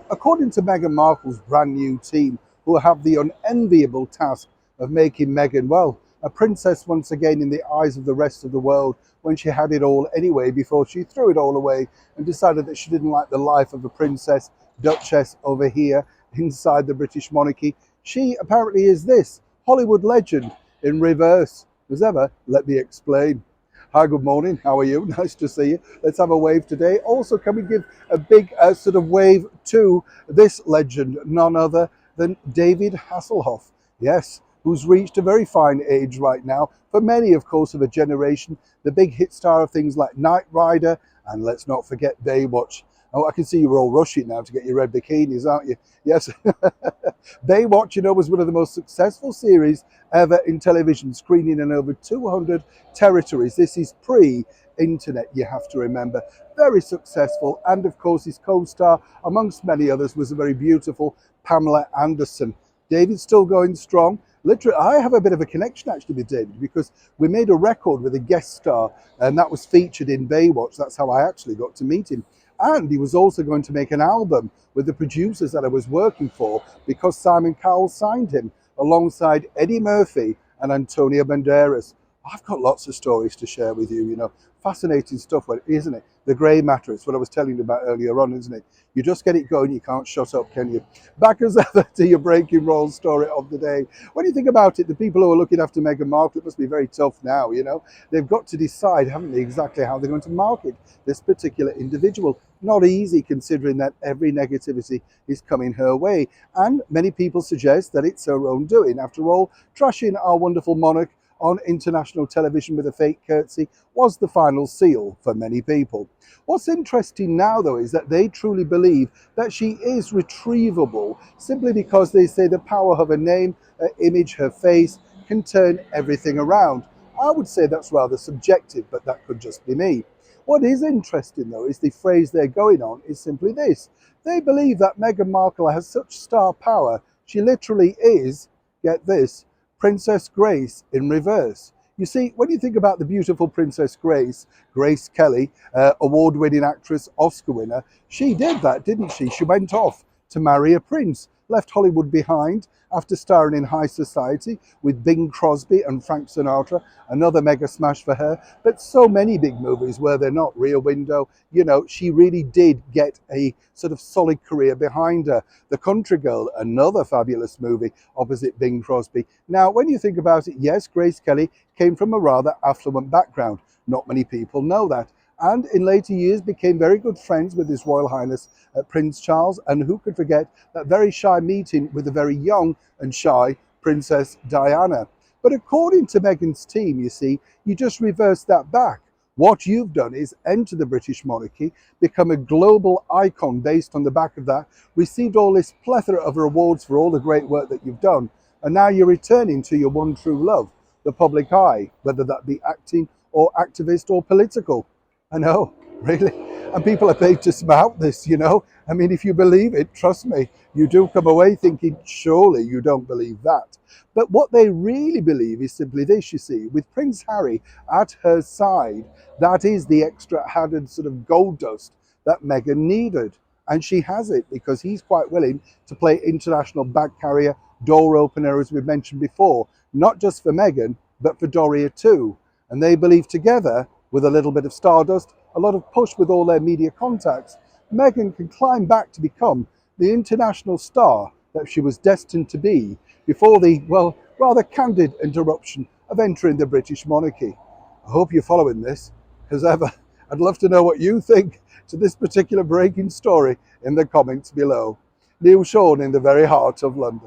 According to Meghan Markle's brand new team, who have the unenviable task of making Meghan, well, a princess once again in the eyes of the rest of the world when she had it all anyway before she threw it all away and decided that she didn't like the life of a princess, duchess over here inside the British monarchy. She apparently is this Hollywood legend in reverse. As ever, let me explain. Hi, good morning. How are you? Nice to see you. Let's have a wave today. Also, can we give a big sort of wave to this legend, none other than David Hasselhoff? Yes, who's reached a very fine age right now. For many, of course, of a generation, the big hit star of things like Knight Rider, and let's not forget Baywatch. Oh, I can see you're all rushing now to get your red bikinis, aren't you? Yes. Baywatch, was one of the most successful series ever in television, screening in over 200 territories. This is pre-internet, you have to remember. Very successful. And of course, his co-star, amongst many others, was a very beautiful Pamela Anderson. David's still going strong. Literally, I have a bit of a connection actually with David because we made a record with a guest star and that was featured in Baywatch. That's how I actually got to meet him. And he was also going to make an album with the producers that I was working for because Simon Cowell signed him alongside Eddie Murphy and Antonio Banderas. I've got lots of stories to share with you, fascinating stuff, isn't it? The grey matter, it's what I was telling you about earlier on, isn't it? You just get it going, you can't shut up, can you? Back as ever to your breaking roll story of the day. When you think about it, the people who are looking after Meghan Markle, it must be very tough now, They've got to decide, haven't they, exactly how they're going to market this particular individual. Not easy considering that every negativity is coming her way. And many people suggest that it's her own doing. After all, trashing our wonderful monarch on international television with a fake curtsy was the final seal for many people. What's interesting now, though, is that they truly believe that she is retrievable simply because they say the power of her name, her image, her face can turn everything around. I would say that's rather subjective, but that could just be me. What is interesting, though, is the phrase they're going on is simply this. They believe that Meghan Markle has such star power, she literally is, get this, Princess Grace in reverse. You see, when you think about the beautiful Princess Grace, Grace Kelly, award-winning actress, Oscar winner, she did that, didn't she? She went off to marry a prince, left Hollywood behind after starring in High Society with Bing Crosby and Frank Sinatra, another mega smash for her. But so many big movies where they're not. Rear Window, she really did get a sort of solid career behind her. The Country Girl, another fabulous movie opposite Bing Crosby. Now, when you think about it, yes, Grace Kelly came from a rather affluent background. Not many people know that. And in later years became very good friends with His Royal Highness Prince Charles, and who could forget that very shy meeting with the very young and shy Princess Diana. But according to Meghan's team, you see, you just reverse that back. What you've done is enter the British monarchy, become a global icon based on the back of that, received all this plethora of rewards for all the great work that you've done, and now you're returning to your one true love, the public eye, whether that be acting or activist or political. I know, really. And people are paid to spout this, I mean, if you believe it, trust me, you do come away thinking, surely you don't believe that. But what they really believe is simply this, you see, with Prince Harry at her side, that is the extra added sort of gold dust that Meghan needed. And she has it because he's quite willing to play international bag carrier, door opener, as we've mentioned before, not just for Meghan, but for Doria too. And they believe together, with a little bit of stardust, a lot of push with all their media contacts, Meghan can climb back to become the international star that she was destined to be before the, well, rather candid interruption of entering the British monarchy. I hope you're following this. As ever, I'd love to know what you think to this particular breaking story in the comments below. Neil Sean in the very heart of London.